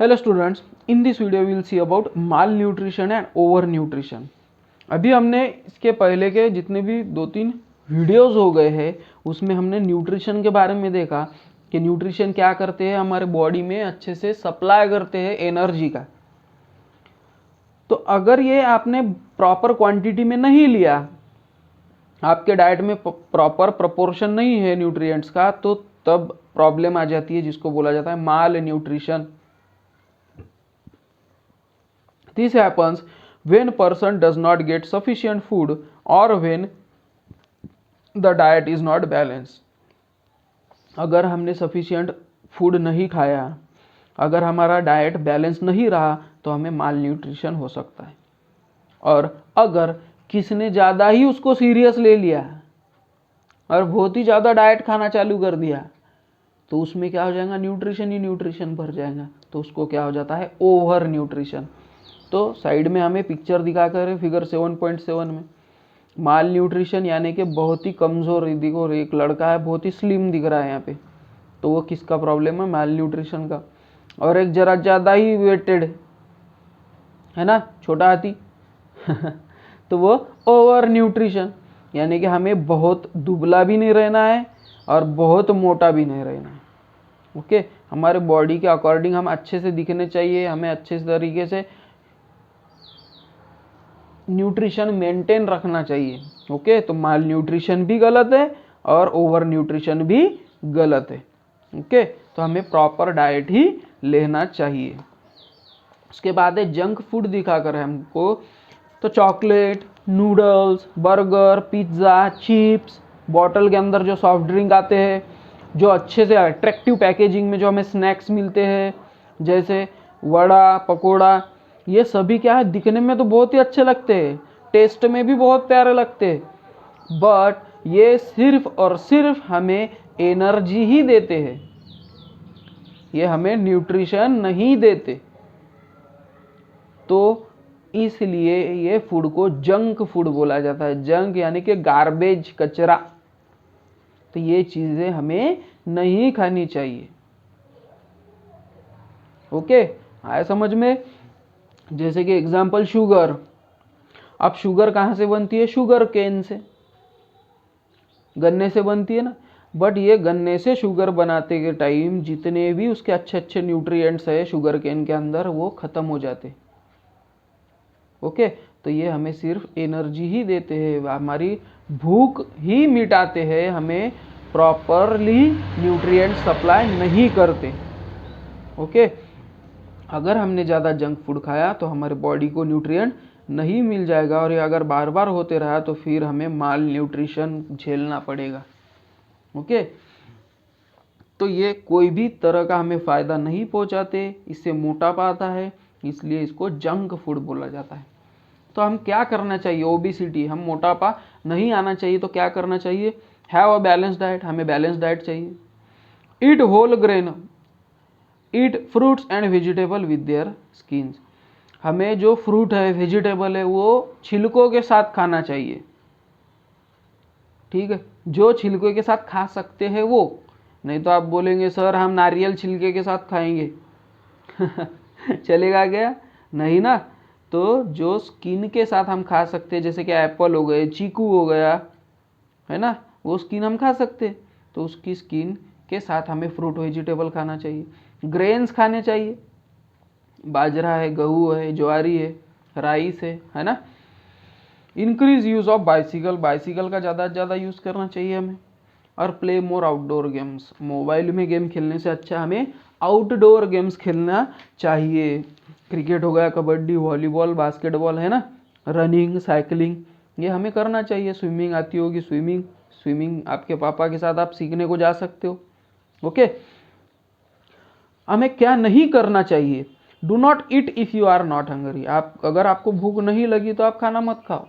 Hello students, in this video we will see about malnutrition and overnutrition. अभी हमने इसके पहले के जितने भी 2-3 वीडियोस हो गए हैं उसमें हमने न्यूट्रिशन के बारे में देखा कि न्यूट्रिशन क्या करते हैं, हमारे बॉडी में अच्छे से सप्लाई करते हैं एनर्जी का। तो अगर ये आपने प्रॉपर क्वांटिटी में नहीं लिया, आपके डाइट में प्रॉपर प्रोपोर्शन नहीं है न्यूट्रिएंट्स का, तो तब प्रॉब्लम आ जाती है जिसको बोला जाता है माल nutrition. This happens when person does not get sufficient food or when the diet is not balanced. अगर हमने sufficient फूड नहीं खाया, अगर हमारा डाइट बैलेंस नहीं रहा, तो हमें माल न्यूट्रिशन हो सकता है। और अगर किसने ज़्यादा ही उसको सीरियस ले लिया और बहुत ही ज़्यादा डाइट खाना चालू कर दिया, तो उसमें क्या हो जाएगा, न्यूट्रिशन ही न्यूट्रिशन भर जाएगा, तो उसको क्या हो जाता है, ओवर न्यूट्रिशन। तो साइड में हमें पिक्चर दिखा कर फिगर 7.7 में माल न्यूट्रिशन यानी कि बहुत ही कमज़ोर, देखो एक लड़का है बहुत ही स्लिम दिख रहा है यहाँ पे, तो वो किसका प्रॉब्लम है, माल न्यूट्रिशन का। और एक जरा ज़्यादा ही वेटेड है ना, छोटा हाथी तो वो ओवर न्यूट्रिशन, यानी कि हमें बहुत दुबला भी नहीं रहना है और बहुत मोटा भी नहीं रहना है। ओके, हमारे बॉडी के अकॉर्डिंग हम अच्छे से दिखने चाहिए, हमें अच्छे तरीके से न्यूट्रिशन मेंटेन रखना चाहिए। ओके, तो माल न्यूट्रिशन भी गलत है और ओवर न्यूट्रिशन भी गलत है। ओके, तो हमें प्रॉपर डाइट ही लेना चाहिए। उसके बाद है जंक फूड दिखाकर हमको, तो chocolate, noodles, burger, pizza, chips, bottle के अंदर जो सॉफ्ट ड्रिंक आते हैं, जो अच्छे से अट्रैक्टिव पैकेजिंग में जो हमें स्नैक्स मिलते हैं जैसे वड़ा, पकोड़ा, ये सभी क्या है, दिखने में तो बहुत ही अच्छे लगते हैं, टेस्ट में भी बहुत प्यारे लगते हैं, बट ये सिर्फ और सिर्फ हमें एनर्जी ही देते हैं, ये हमें न्यूट्रिशन नहीं देते। तो इसलिए ये फूड को जंक फूड बोला जाता है। जंक यानी कि गार्बेज, कचरा। तो ये चीज़ें हमें नहीं खानी चाहिए। ओके, आया समझ में। जैसे कि एग्जाम्पल शुगर। अब शुगर कहाँ से बनती है, शुगर केन से, गन्ने से बनती है ना। बट ये गन्ने से शुगर बनाते के टाइम जितने भी उसके अच्छे अच्छे न्यूट्रिएंट्स है शुगर केन के अंदर, वो ख़त्म हो जाते। ओके, तो ये हमें सिर्फ एनर्जी ही देते हैं, हमारी भूख ही मिटाते हैं, हमें प्रॉपरली न्यूट्रिएंट सप्लाई नहीं करते। ओके, अगर हमने ज़्यादा जंक फूड खाया तो हमारे बॉडी को न्यूट्रिएंट नहीं मिल जाएगा, और ये अगर बार बार होते रहा तो फिर हमें माल न्यूट्रिशन झेलना पड़ेगा। ओके, तो ये कोई भी तरह का हमें फ़ायदा नहीं पहुंचाते, इससे मोटापा आता है, इसलिए इसको जंक फूड बोला जाता है। तो हम क्या करना चाहिए, ओबेसिटी, हम मोटापा नहीं आना चाहिए तो क्या करना चाहिए, हैव अ बैलेंस डाइट, हमें बैलेंस डाइट चाहिए। Eat whole grain, eat fruits and vegetable with their skins, हमें जो फ्रूट है, वेजिटेबल है, वो छिलकों के साथ खाना चाहिए। ठीक है, जो छिलके के साथ खा सकते हैं वो, नहीं तो आप बोलेंगे सर हम नारियल छिलके के साथ खाएंगे चलेगा क्या, नहीं ना। तो जो स्किन के साथ हम खा सकते हैं, जैसे कि एप्पल हो गए, चीकू हो गया, है ना, वो स्किन हम खा सकते हैं, तो उसकी स्किन के साथ हमें फ्रूट वेजिटेबल खाना चाहिए। ग्रेन्स खाने चाहिए, बाजरा है, गेहूँ है, ज्वारी है, राइस है ना। Increase use of bicycle, bicycle का ज़्यादा से ज़्यादा यूज़ करना चाहिए हमें। और play more outdoor games, mobile में गेम खेलने से अच्छा हमें आउटडोर गेम्स खेलना चाहिए। क्रिकेट हो गया, कबड्डी, वॉलीबॉल, बास्केटबॉल, है ना, रनिंग, साइकिलिंग, ये हमें करना चाहिए। स्विमिंग आती होगी, स्विमिंग आपके पापा के साथ आप सीखने को जा सकते हो। ओके, हमें क्या नहीं करना चाहिए, do not eat if you are not hungry, आप अगर आपको भूख नहीं लगी तो आप खाना मत खाओ।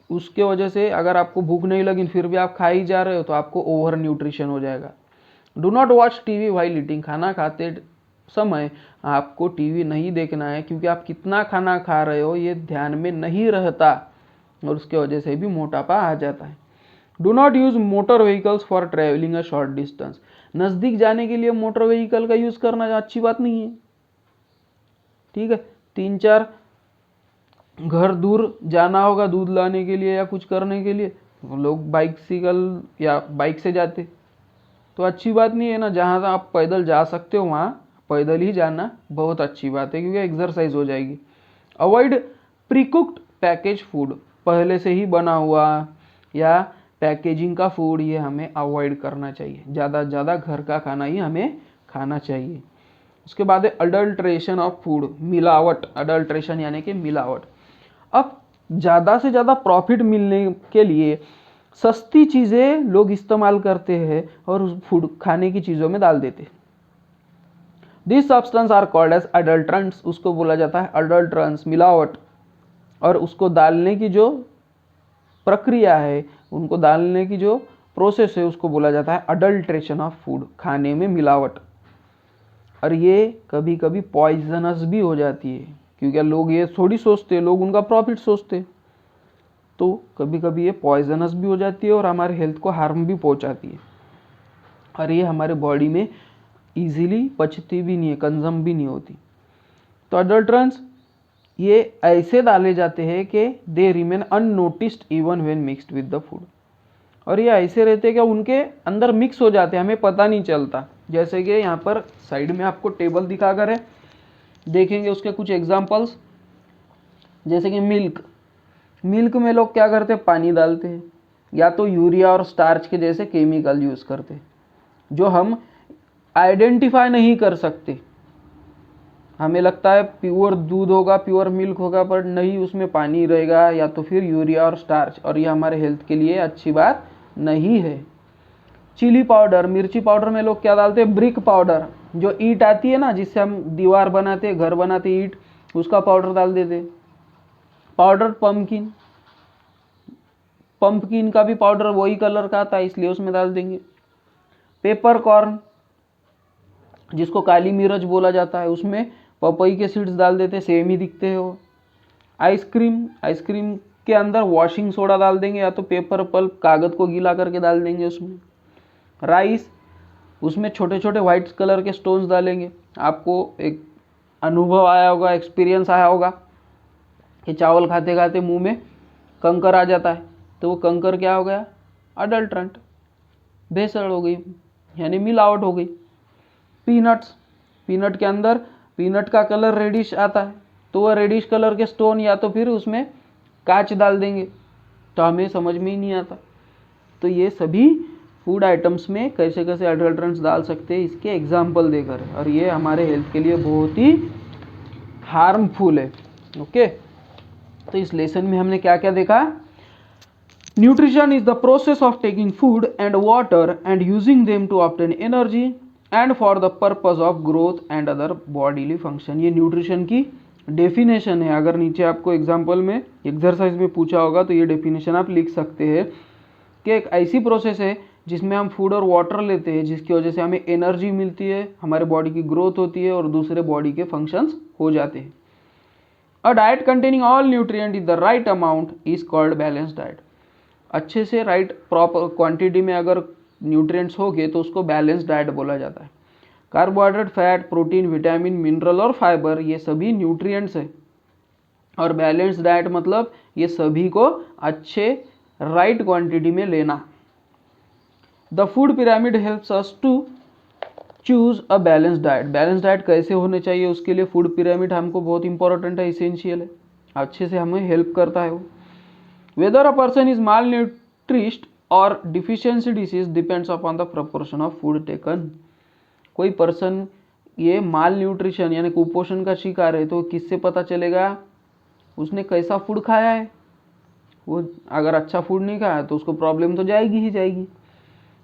उसके वजह से अगर आपको भूख नहीं लगी फिर भी आप खा ही जा रहे हो तो आपको ओवर न्यूट्रिशन हो जाएगा। Do not watch TV while eating, खाना खाते समय आपको टीवी नहीं देखना है, क्योंकि आप कितना खाना खा रहे हो ये ध्यान में नहीं रहता, और उसके वजह से भी मोटापा आ जाता है। Do not use motor vehicles for travelling a short distance, नज़दीक जाने के लिए मोटर व्हीकल का यूज़ करना अच्छी बात नहीं है, ठीक है। 3-4 घर दूर जाना होगा दूध लाने के लिए या कुछ करने के लिए, लोग बाइसिकल या बाइक से जाते, तो अच्छी बात नहीं है ना। जहाँ आप पैदल जा सकते हो वहाँ पैदल ही जाना बहुत अच्छी बात है, क्योंकि एक्सरसाइज हो जाएगी। Avoid pre cooked package food, पहले से ही बना हुआ या पैकेजिंग का फूड, ये हमें अवॉइड करना चाहिए। ज़्यादा से ज़्यादा घर का खाना ही हमें खाना चाहिए। उसके बाद है अडल्ट्रेशन ऑफ फूड, मिलावट। अडल्ट्रेशन यानी कि मिलावट। अब ज़्यादा से ज़्यादा प्रॉफिट मिलने के लिए सस्ती चीज़ें लोग इस्तेमाल करते हैं और उस फूड खाने की चीज़ों में डाल देते हैं। This substance are called as adulterants, उसको बोला जाता है अडल्ट्रेंट्स, मिलावट। और उसको डालने की जो प्रक्रिया है, उनको डालने की जो प्रोसेस है, उसको बोला जाता है अडल्ट्रेशन ऑफ फूड, खाने में मिलावट। और ये कभी कभी पॉइजनस भी हो जाती है, क्योंकि लोग ये थोड़ी सोचते, लोग उनका प्रॉफिट सोचते, तो कभी कभी ये पॉइजनस भी हो जाती है और हमारे हेल्थ को हार्म भी पहुंचाती है। और ये हमारे बॉडी में इजीली पचती भी नहीं है, कंज्यूम भी नहीं होती। तो अडल्ट्रेंट्स ये ऐसे डाले जाते हैं कि they remain unnoticed even when mixed with the food. और ये ऐसे रहते हैं कि उनके अंदर मिक्स हो जाते हैं, हमें पता नहीं चलता। जैसे कि यहाँ पर साइड में आपको टेबल दिखा कर है, देखेंगे उसके कुछ एग्जांपल्स। जैसे कि मिल्क में लोग क्या करते हैं, पानी डालते हैं, या तो यूरिया और स्टार्च के जैसे केमिकल यूज़ करते हैं, जो हम आइडेंटिफाई नहीं कर सकते। हमें लगता है प्योर दूध होगा, प्योर मिल्क होगा, पर नहीं, उसमें पानी रहेगा या तो फिर यूरिया और स्टार्च, और ये हमारे हेल्थ के लिए अच्छी बात नहीं है। चिली पाउडर, मिर्ची पाउडर में लोग क्या डालते हैं, ब्रिक पाउडर, जो ईंट आती है ना जिससे हम दीवार बनाते, घर बनाते ईंट, उसका पाउडर डाल देते। पाउडर पंपकिन का भी पाउडर वही कलर का आता है, इसलिए उसमें डाल देंगे। पेपर कॉर्न, जिसको काली मिर्च बोला जाता है, उसमें पपई के सीड्स डाल देते, सेम ही दिखते हैं वो। आइसक्रीम के अंदर वॉशिंग सोडा डाल देंगे, या तो पेपर पल्प, कागज को गीला करके डाल देंगे उसमें। राइस, उसमें छोटे छोटे व्हाइट कलर के स्टोन्स डालेंगे। आपको एक अनुभव आया होगा, एक्सपीरियंस आया होगा कि चावल खाते खाते मुंह में कंकर आ जाता है, तो वो कंकर क्या हो गया, अडल्ट्रेंट, भेसड़ हो गई, यानी मिलावट हो गई। पीनट के अंदर पीनट का कलर रेडिश आता है, तो वह रेडिश कलर के स्टोन या तो फिर उसमें कांच डाल देंगे, तो हमें समझ में ही नहीं आता। तो ये सभी फूड आइटम्स में कैसे कैसे अडल्ट्रेंट्स डाल सकते हैं, इसके एग्जाम्पल देकर, और ये हमारे हेल्थ के लिए बहुत ही हार्मफुल है। ओके, तो इस लेसन में हमने क्या क्या देखा। Nutrition is the process of taking food and water and using them to obtain energy and for the purpose of growth and other bodily function. ये न्यूट्रिशन की डेफिनेशन है। अगर नीचे आपको एग्जाम्पल में एक्सरसाइज में पूछा होगा तो ये डेफिनेशन आप लिख सकते हैं कि एक ऐसी प्रोसेस है जिसमें हम फूड और वाटर लेते हैं, जिसकी वजह से हमें एनर्जी मिलती है, हमारे बॉडी की ग्रोथ होती है और दूसरे बॉडी के फंक्शंस हो जाते हैं। A diet containing all nutrient in the right amount is called balance diet. अच्छे से राइट प्रॉपर क्वांटिटी में अगर न्यूट्रिएंट्स हो गए तो उसको बैलेंस डाइट बोला जाता है। Carbohydrate, fat, protein, vitamin, mineral और फाइबर, ये सभी न्यूट्रिएंट्स है। और बैलेंस डाइट मतलब ये सभी को अच्छे राइट क्वांटिटी में लेना। The food pyramid helps us to choose a balance diet. Balance diet कैसे होने चाहिए, उसके लिए फूड पिरामिड हमको बहुत इंपॉर्टेंट है, इसेंशियल है, अच्छे से हमें हेल्प करता है वो। वेदर अ पर्सन इज माल न्यूट्रिश्ड और deficiency disease depends upon the proportion of food taken. कोई पर्सन ये माल न्यूट्रिशन यानी कुपोषण का शिकार है तो किससे पता चलेगा, उसने कैसा फूड खाया है। वो अगर अच्छा फूड नहीं खाया तो उसको प्रॉब्लम तो जाएगी ही जाएगी।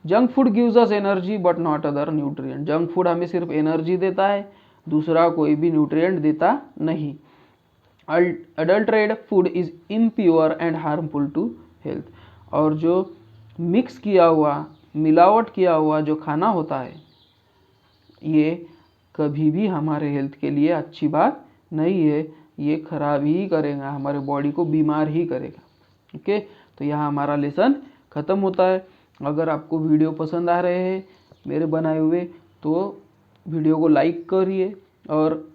Junk food gives us energy but not other nutrient. Junk food हमें सिर्फ एनर्जी देता है, दूसरा कोई भी न्यूट्रिएंट देता नहीं। Adulterated food is impure and harmful to health. और जो मिक्स किया हुआ, मिलावट किया हुआ जो खाना होता है, ये कभी भी हमारे हेल्थ के लिए अच्छी बात नहीं है, ये खराब ही करेगा, हमारे बॉडी को बीमार ही करेगा। ओके, तो यहाँ हमारा लेसन ख़त्म होता है। अगर आपको वीडियो पसंद आ रहे हैं मेरे बनाए हुए, तो वीडियो को लाइक करिए और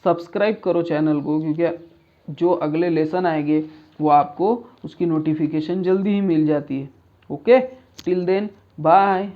सब्सक्राइब करो चैनल को, क्योंकि जो अगले लेसन आएंगे वो आपको उसकी नोटिफिकेशन जल्दी ही मिल जाती है। Okay, till then bye.